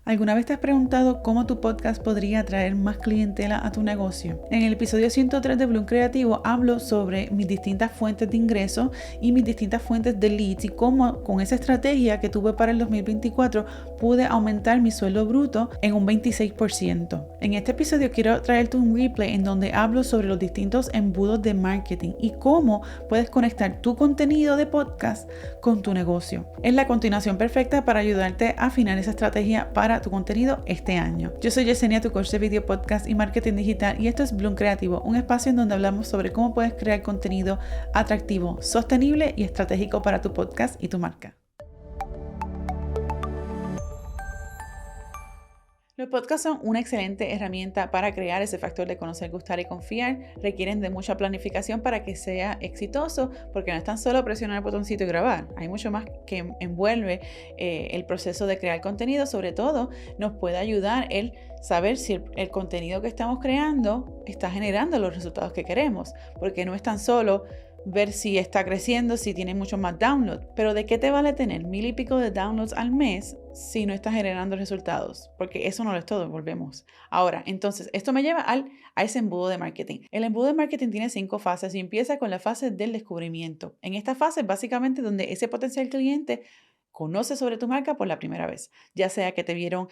¿Alguna vez te has preguntado cómo tu podcast podría atraer más clientela a tu negocio? En el episodio 103 de Bloom Creativo hablo sobre mis distintas fuentes de ingresos y mis distintas fuentes de leads y cómo con esa estrategia que tuve para el 2024 pude aumentar mi sueldo bruto en un 26%. En este episodio quiero traerte un replay en donde hablo sobre los distintos embudos de marketing y cómo puedes conectar tu contenido de podcast con tu negocio. Es la continuación perfecta para ayudarte a afinar esa estrategia para tu contenido este año. Yo soy Yesenia, tu coach de video, podcast y marketing digital, y esto es Bloom Creativo, un espacio en donde hablamos sobre cómo puedes crear contenido atractivo, sostenible y estratégico para tu podcast y tu marca. Los podcasts son una excelente herramienta para crear ese factor de conocer, gustar y confiar. Requieren de mucha planificación para que sea exitoso, porque no es tan solo presionar el botoncito y grabar. Hay mucho más que envuelve el proceso de crear contenido. Sobre todo, nos puede ayudar el saber si el contenido que estamos creando está generando los resultados que queremos, porque no es tan solo ver si está creciendo, si tiene mucho más downloads. Pero ¿de qué te vale tener 1000 y pico de downloads al mes si no estás generando resultados? Porque eso no lo es todo, volvemos. Ahora, entonces, esto me lleva a ese embudo de marketing. El embudo de marketing tiene 5 fases y empieza con la fase del descubrimiento. En esta fase, básicamente, donde ese potencial cliente conoce sobre tu marca por la primera vez, ya sea que te vieron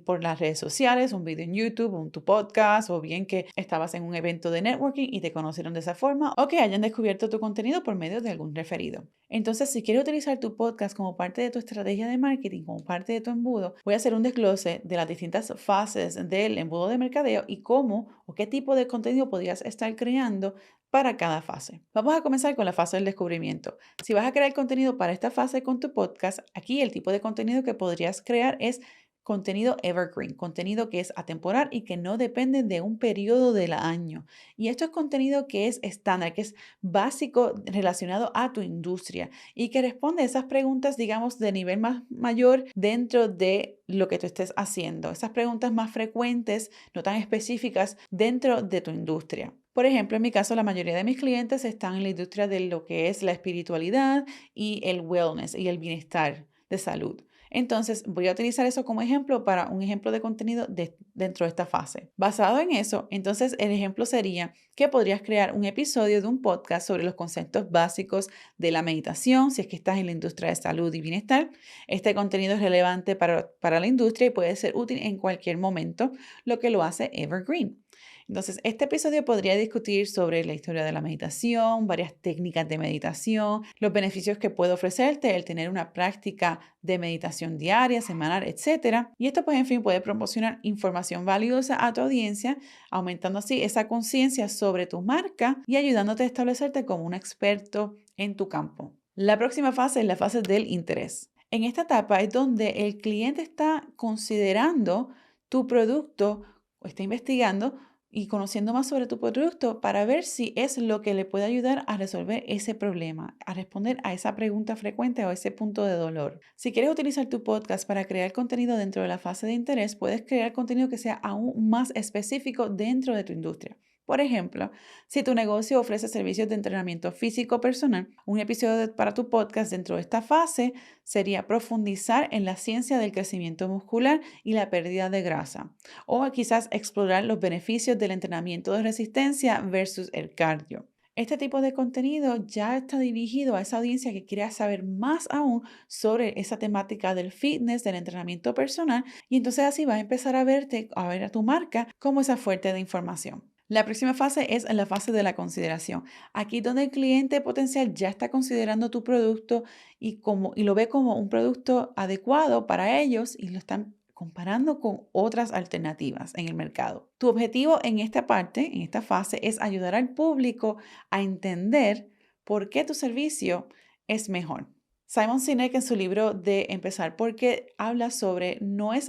por las redes sociales, un video en YouTube, tu podcast, o bien que estabas en un evento de networking y te conocieron de esa forma, o que hayan descubierto tu contenido por medio de algún referido. Entonces, si quieres utilizar tu podcast como parte de tu estrategia de marketing, como parte de tu embudo, voy a hacer un desglose de las distintas fases del embudo de mercadeo y cómo o qué tipo de contenido podrías estar creando para cada fase. Vamos a comenzar con la fase del descubrimiento. Si vas a crear contenido para esta fase con tu podcast, aquí el tipo de contenido que podrías crear es contenido evergreen, contenido que es atemporal y que no depende de un periodo del año. Y esto es contenido que es estándar, que es básico relacionado a tu industria y que responde a esas preguntas, digamos, de nivel más mayor dentro de lo que tú estés haciendo. Esas preguntas más frecuentes, no tan específicas, dentro de tu industria. Por ejemplo, en mi caso, la mayoría de mis clientes están en la industria de lo que es la espiritualidad y el wellness y el bienestar de salud. Entonces, voy a utilizar eso como ejemplo para un ejemplo de contenido dentro de esta fase. Basado en eso, entonces el ejemplo sería que podrías crear un episodio de un podcast sobre los conceptos básicos de la meditación, si es que estás en la industria de salud y bienestar. Este contenido es relevante para la industria y puede ser útil en cualquier momento, lo que lo hace evergreen. Entonces, este episodio podría discutir sobre la historia de la meditación, varias técnicas de meditación, los beneficios que puede ofrecerte el tener una práctica de meditación diaria, semanal, etc. Y esto, pues, en fin, puede proporcionar información valiosa a tu audiencia, aumentando así esa conciencia sobre tu marca y ayudándote a establecerte como un experto en tu campo. La próxima fase es la fase del interés. En esta etapa es donde el cliente está considerando tu producto o está investigando y conociendo más sobre tu producto para ver si es lo que le puede ayudar a resolver ese problema, a responder a esa pregunta frecuente o a ese punto de dolor. Si quieres utilizar tu podcast para crear contenido dentro de la fase de interés, puedes crear contenido que sea aún más específico dentro de tu industria. Por ejemplo, si tu negocio ofrece servicios de entrenamiento físico personal, un episodio para tu podcast dentro de esta fase sería profundizar en la ciencia del crecimiento muscular y la pérdida de grasa, o quizás explorar los beneficios del entrenamiento de resistencia versus el cardio. Este tipo de contenido ya está dirigido a esa audiencia que quiere saber más aún sobre esa temática del fitness, del entrenamiento personal, y entonces así vas a empezar a ver a tu marca como esa fuente de información. La próxima fase es la fase de la consideración. Aquí donde el cliente potencial ya está considerando tu producto y lo ve como un producto adecuado para ellos y lo están comparando con otras alternativas en el mercado. Tu objetivo en esta parte, en esta fase, es ayudar al público a entender por qué tu servicio es mejor. Simon Sinek en su libro de Empezar porque habla sobre no es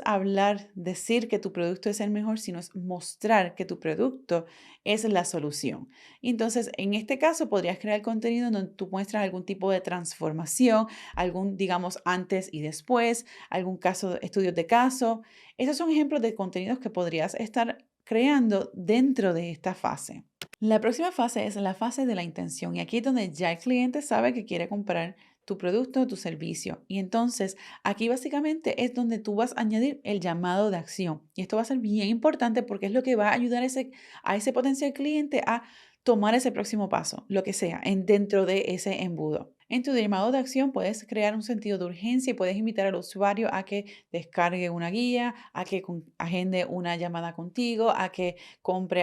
decir que tu producto es el mejor, sino es mostrar que tu producto es la solución. Entonces, en este caso, podrías crear contenido donde tú muestras algún tipo de transformación, digamos, antes y después, algún estudios de caso. Esos son ejemplos de contenidos que podrías estar creando dentro de esta fase. La próxima fase es la fase de la intención y aquí es donde ya el cliente sabe que quiere comprar tu producto, tu servicio. Y entonces aquí básicamente es donde tú vas a añadir el llamado de acción. Y esto va a ser bien importante porque es lo que va a ayudar a ese potencial cliente a tomar ese próximo paso, lo que sea, dentro de ese embudo. En tu llamado de acción puedes crear un sentido de urgencia y puedes invitar al usuario a que descargue una guía, a que agende una llamada contigo, a que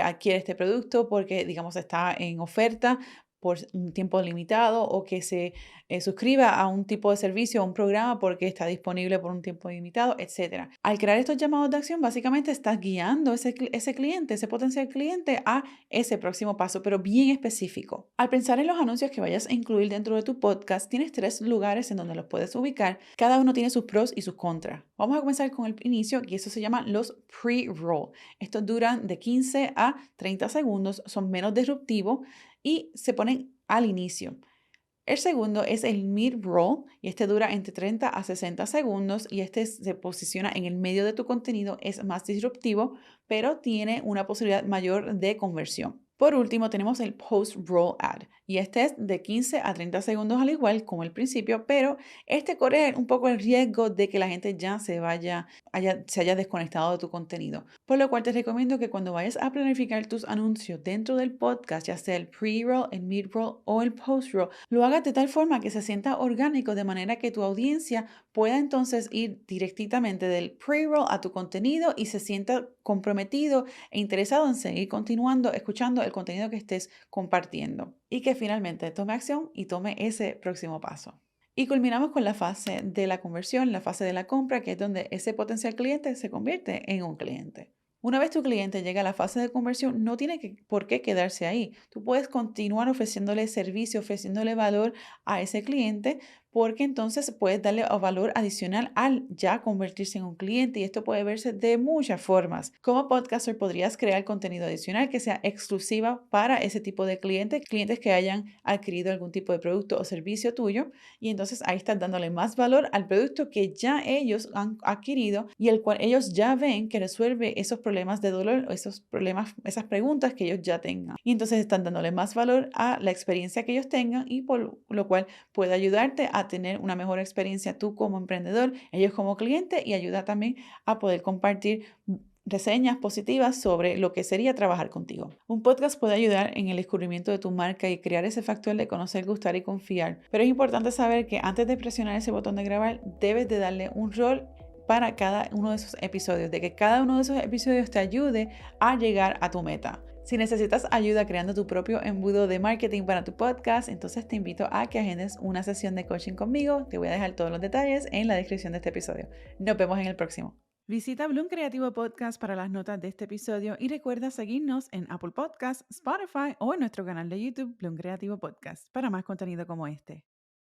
adquiere este producto porque, digamos, está en oferta por un tiempo limitado o que se suscriba a un tipo de servicio o un programa porque está disponible por un tiempo limitado, etcétera. Al crear estos llamados de acción, básicamente estás guiando ese cliente, ese potencial cliente a ese próximo paso, pero bien específico. Al pensar en los anuncios que vayas a incluir dentro de tu podcast, tienes 3 lugares en donde los puedes ubicar. Cada uno tiene sus pros y sus contras. Vamos a comenzar con el inicio, y eso se llama los pre-roll. Estos duran de 15 a 30 segundos, son menos disruptivos y se ponen al inicio. El segundo es el mid-roll y este dura entre 30 a 60 segundos y este se posiciona en el medio de tu contenido, es más disruptivo, pero tiene una posibilidad mayor de conversión. Por último, tenemos el post-roll ad y este es de 15 a 30 segundos al igual como el principio, pero este corre un poco el riesgo de que la gente ya se haya desconectado de tu contenido. Por lo cual te recomiendo que cuando vayas a planificar tus anuncios dentro del podcast, ya sea el pre-roll, el mid-roll o el post-roll, lo hagas de tal forma que se sienta orgánico, de manera que tu audiencia pueda entonces ir directamente del pre-roll a tu contenido y se sienta comprometido e interesado en seguir continuando escuchando el contenido que estés compartiendo y que finalmente tome acción y tome ese próximo paso. Y culminamos con la fase de la conversión, la fase de la compra, que es donde ese potencial cliente se convierte en un cliente. Una vez tu cliente llega a la fase de conversión, no tiene por qué quedarse ahí. Tú puedes continuar ofreciéndole servicio, ofreciéndole valor a ese cliente, porque entonces puedes darle valor adicional al ya convertirse en un cliente y esto puede verse de muchas formas. Como podcaster podrías crear contenido adicional que sea exclusiva para ese tipo de clientes que hayan adquirido algún tipo de producto o servicio tuyo y entonces ahí estás dándole más valor al producto que ya ellos han adquirido y el cual ellos ya ven que resuelve esos problemas de dolor o esos problemas, esas preguntas que ellos ya tengan. Y entonces están dándole más valor a la experiencia que ellos tengan y por lo cual puede ayudarte a tener una mejor experiencia tú como emprendedor, ellos como cliente y ayuda también a poder compartir reseñas positivas sobre lo que sería trabajar contigo. Un podcast puede ayudar en el descubrimiento de tu marca y crear ese factor de conocer, gustar y confiar, pero es importante saber que antes de presionar ese botón de grabar, debes de darle un rol para cada uno de esos episodios, de que cada uno de esos episodios te ayude a llegar a tu meta. Si necesitas ayuda creando tu propio embudo de marketing para tu podcast, entonces te invito a que agendes una sesión de coaching conmigo. Te voy a dejar todos los detalles en la descripción de este episodio. Nos vemos en el próximo. Visita Bloom Creativo Podcast para las notas de este episodio y recuerda seguirnos en Apple Podcasts, Spotify o en nuestro canal de YouTube Bloom Creativo Podcast para más contenido como este.